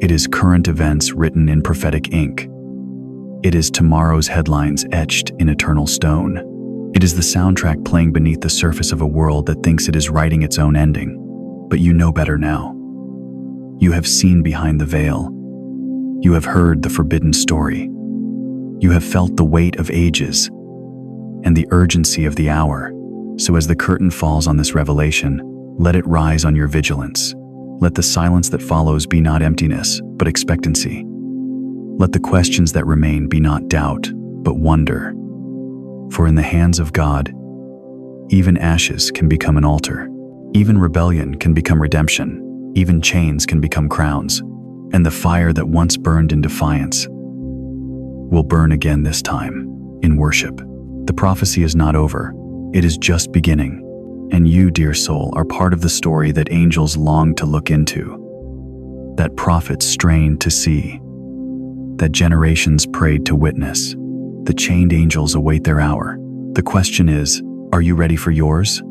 It is current events written in prophetic ink. It is tomorrow's headlines etched in eternal stone. It is the soundtrack playing beneath the surface of a world that thinks it is writing its own ending. But you know better now. You have seen behind the veil. You have heard the forbidden story. You have felt the weight of ages and the urgency of the hour. So as the curtain falls on this revelation, let it rise on your vigilance. Let the silence that follows be not emptiness, but expectancy. Let the questions that remain be not doubt, but wonder. For in the hands of God, even ashes can become an altar. Even rebellion can become redemption. Even chains can become crowns. And the fire that once burned in defiance will burn again, this time in worship. The prophecy is not over. It is just beginning. And you, dear soul, are part of the story that angels long to look into, that prophets strained to see, that generations prayed to witness. The chained angels await their hour. The question is, are you ready for yours?